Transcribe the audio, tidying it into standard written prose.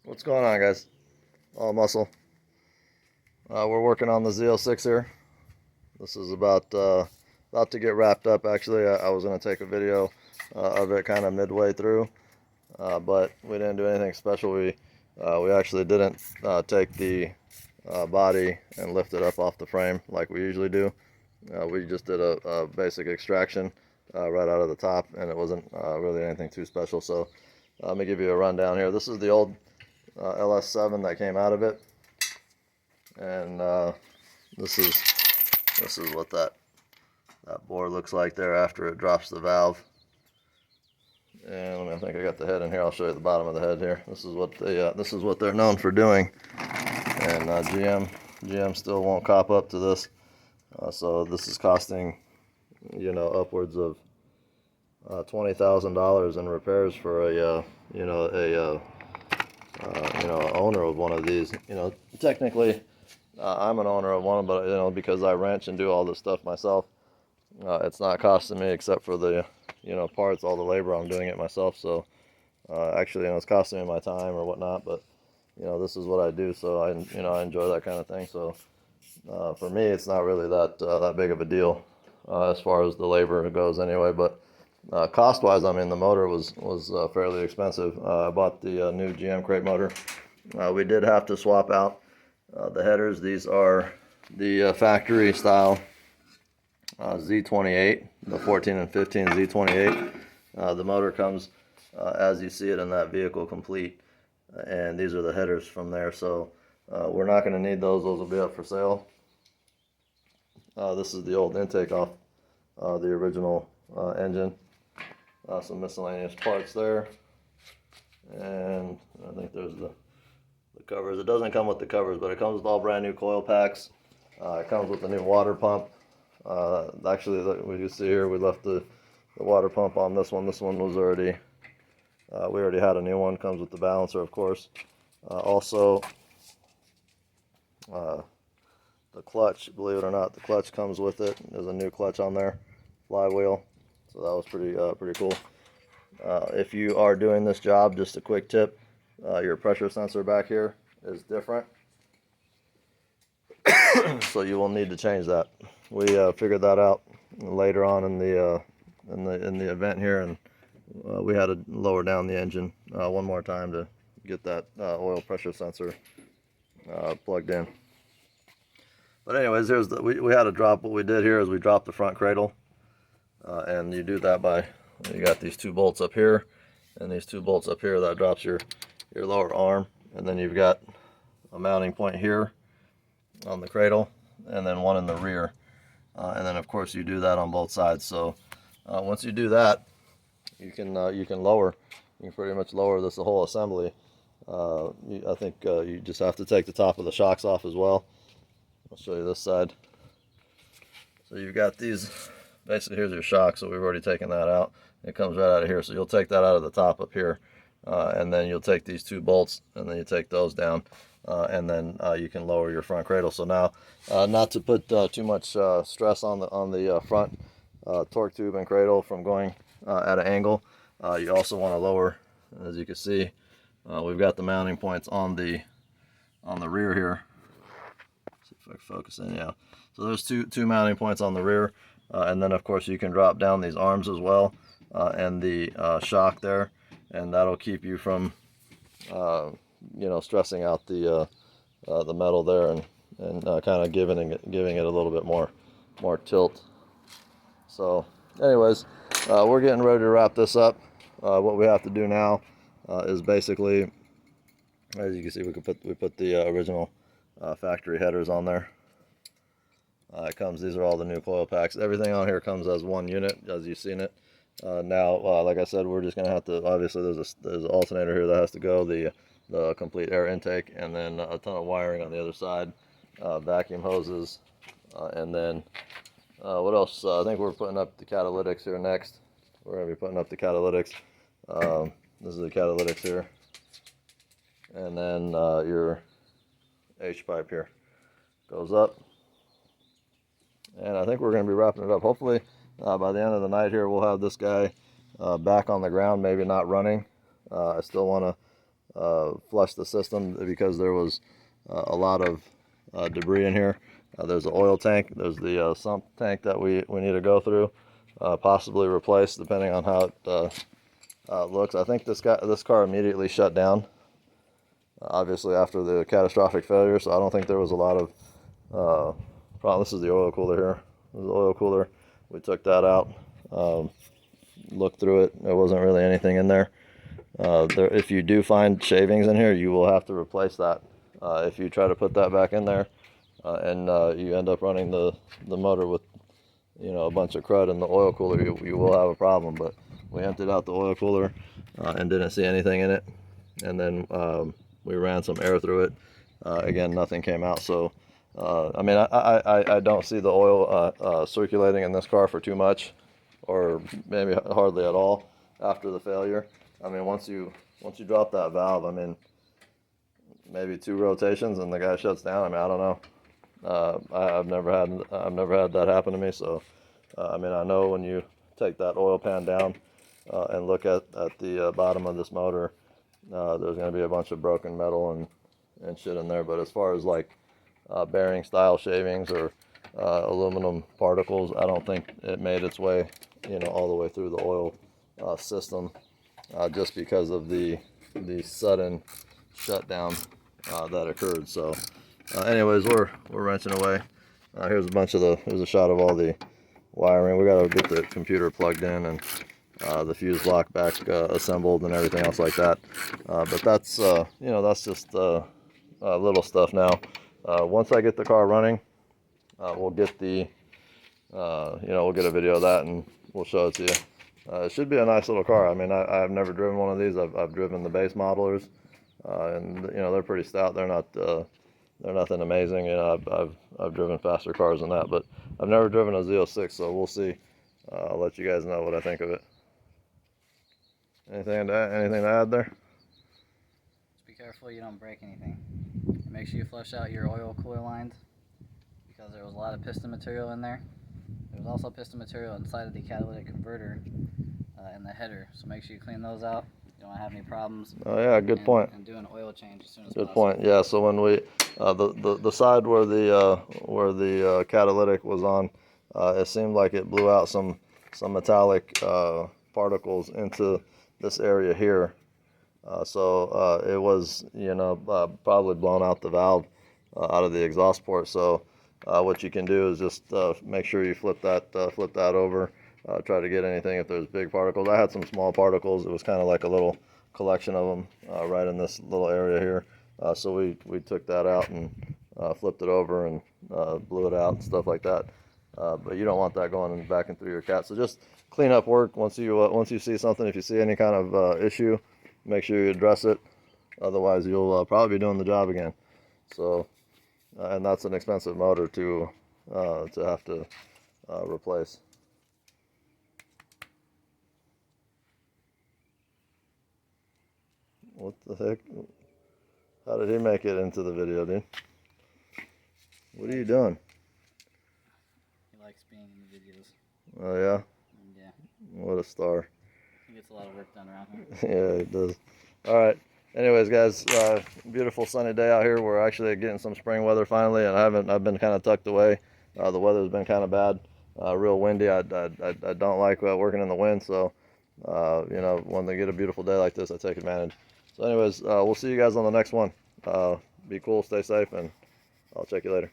What's going on, guys? All muscle. We're working on the Z06 here. This is about to get wrapped up. Actually, I was going to take a video of it kind of midway through, but we didn't do anything special. We actually didn't take the body and lift it up off the frame like we usually do. We just did a basic extraction right out of the top, and it wasn't really anything too special. So let me give you a rundown here. This is the old LS7 that came out of it, and this is what that bore looks like there after it drops the valve. And I think I got the head in here. I'll show you the bottom of the head here. This is what they're known for doing, and GM still won't cop up to this. So this is costing, upwards of $20,000 in repairs for a owner of one of these. Technically, I'm an owner of one, but because I wrench and do all this stuff myself, it's not costing me except for the parts, all the labor. I'm doing it myself. So actually, it's costing me my time or whatnot. But this is what I do, so I enjoy that kind of thing. So for me, it's not really that big of a deal as far as the labor goes, anyway. But cost-wise, I mean, the motor was fairly expensive. I bought the new GM crate motor. We did have to swap out the headers. These are the factory style Z28, the 14 and 15 Z28. The motor comes as you see it in that vehicle complete, and these are the headers from there. So we're not going to need those. Those will be up for sale. This is the old intake off the original engine. Some miscellaneous parts there, and I think there's the covers. It doesn't come with the covers, but it comes with all brand new coil packs. It comes with the new water pump. Actually, what you see here, we left the water pump on this one. This one was already, we already had a new one. Comes with the balancer, of course. Also, the clutch, believe it or not, the clutch comes with it. There's a new clutch on there, flywheel. So that was pretty cool. If you are doing this job, just a quick tip, your pressure sensor back here is different. So you will need to change that. We figured that out later on in the event here, and we had to lower down the engine one more time to get that oil pressure sensor plugged in. But anyways, we had to drop. What we did here is we dropped the front cradle, and you do that by, you got these two bolts up here and these two bolts up here. That drops your lower arm, and then you've got a mounting point here on the cradle, and then one in the rear, and then of course you do that on both sides. So once you do that, you can lower. You can pretty much lower this whole assembly. I think you just have to take the top of the shocks off as well. I'll show you this side. So you've got these. Basically, here's your shock. So we've already taken that out. It comes right out of here. So you'll take that out of the top up here, and then you'll take these two bolts, and then you take those down. And then you can lower your front cradle. So now, not to put too much stress on the front torque tube and cradle from going at an angle, you also want to lower. As you can see, we've got the mounting points on the rear here. See if I can focus in. Yeah. So there's two mounting points on the rear, and then of course you can drop down these arms as well, and the shock there, and that'll keep you from stressing out the metal there, and kind of giving it a little bit more tilt. So anyways, we're getting ready to wrap this up. What we have to do now is basically, as you can see, we put the original factory headers on there. These are all the new coil packs. Everything on here comes as one unit, as you've seen it. Now, like I said, we're just gonna have to, obviously there's an alternator here that has to go, the complete air intake, and then a ton of wiring on the other side, vacuum hoses, and then what else? I think we're putting up the catalytics here next. We're gonna be putting up the catalytics. This is the catalytics here, and then your H pipe here goes up. And I think we're going to be wrapping it up. Hopefully, by the end of the night here, we'll have this guy back on the ground, maybe not running. I still want flush the system because there was a lot of debris in here. There's the oil tank, there's the sump tank that we need to go through, possibly replace depending on how it looks. I think this car immediately shut down, obviously after the catastrophic failure, so I don't think there was a lot of problem. This is the oil cooler here. This is the oil cooler. We took that out, looked through it. There wasn't really anything in there. If you do find shavings in here, you will have to replace that. If you try to put that back in there, and you end up running the motor with, you know, a bunch of crud in the oil cooler, you will have a problem. But we emptied out the oil cooler and didn't see anything in it, and then we ran some air through it. Again, nothing came out. So I mean, I don't see the oil circulating in this car for too much, or maybe hardly at all after the failure. I mean, once you drop that valve, I mean, maybe 2 rotations and the guy shuts down. I mean, I don't know. I've never had that happen to me. So I mean, I know when you take that oil pan down and look at the bottom of this motor, there's going to be a bunch of broken metal and shit in there. But as far as like bearing style shavings or aluminum particles, I don't think it made its way, you know, all the way through the oil system, just because of the sudden shutdown that occurred. So anyways, we're wrenching away. Here's a shot of all the wiring. We got to get the computer plugged in and the fuse block back assembled and everything else like that. But that's you know, that's just little stuff now. Once I get the car running, we'll get the you know, we'll get a video of that and we'll show it to you. It should be a nice little car. I mean, I've never driven one of these. I've driven the base modelers, and you know, they're pretty stout. They're nothing amazing. You know, I've driven faster cars than that, but I've never driven a Z06. So we'll see. I'll let you guys know what I think of it. Anything to add there? Just be careful you don't break anything. And make sure you flush out your oil cooler lines, because there was a lot of piston material in there. There was also piston material inside of the catalytic converter in the header, so make sure you clean those out. You don't have any problems. Oh yeah, good point. And do an oil change as soon as good possible. Point. Yeah. So when we the side where the catalytic was on, it seemed like it blew out some metallic particles into this area here. So it was, you know, probably blown out the valve out of the exhaust port. So what you can do is just make sure you flip that over. Try to get anything if there's big particles. I had some small particles. It was kind of like a little collection of them right in this little area here. So we took that out and flipped it over and blew it out and stuff like that. But you don't want that going back and through your cat. So just clean up work once you see something. If you see any kind of issue, make sure you address it. Otherwise, you'll probably be doing the job again. So, and that's an expensive motor to have to replace. What the heck? How did he make it into the video, dude? What are you doing? He likes being in the videos. Oh yeah? Yeah. What a star. He gets a lot of work done around here. Yeah, he does. Alright. Anyways, guys, beautiful sunny day out here. We're actually getting some spring weather finally, and I've been kind of tucked away. The weather's been kind of bad. Real windy. I don't like working in the wind, so you know, when they get a beautiful day like this, I take advantage. So anyways, we'll see you guys on the next one. Be cool, stay safe, and I'll check you later.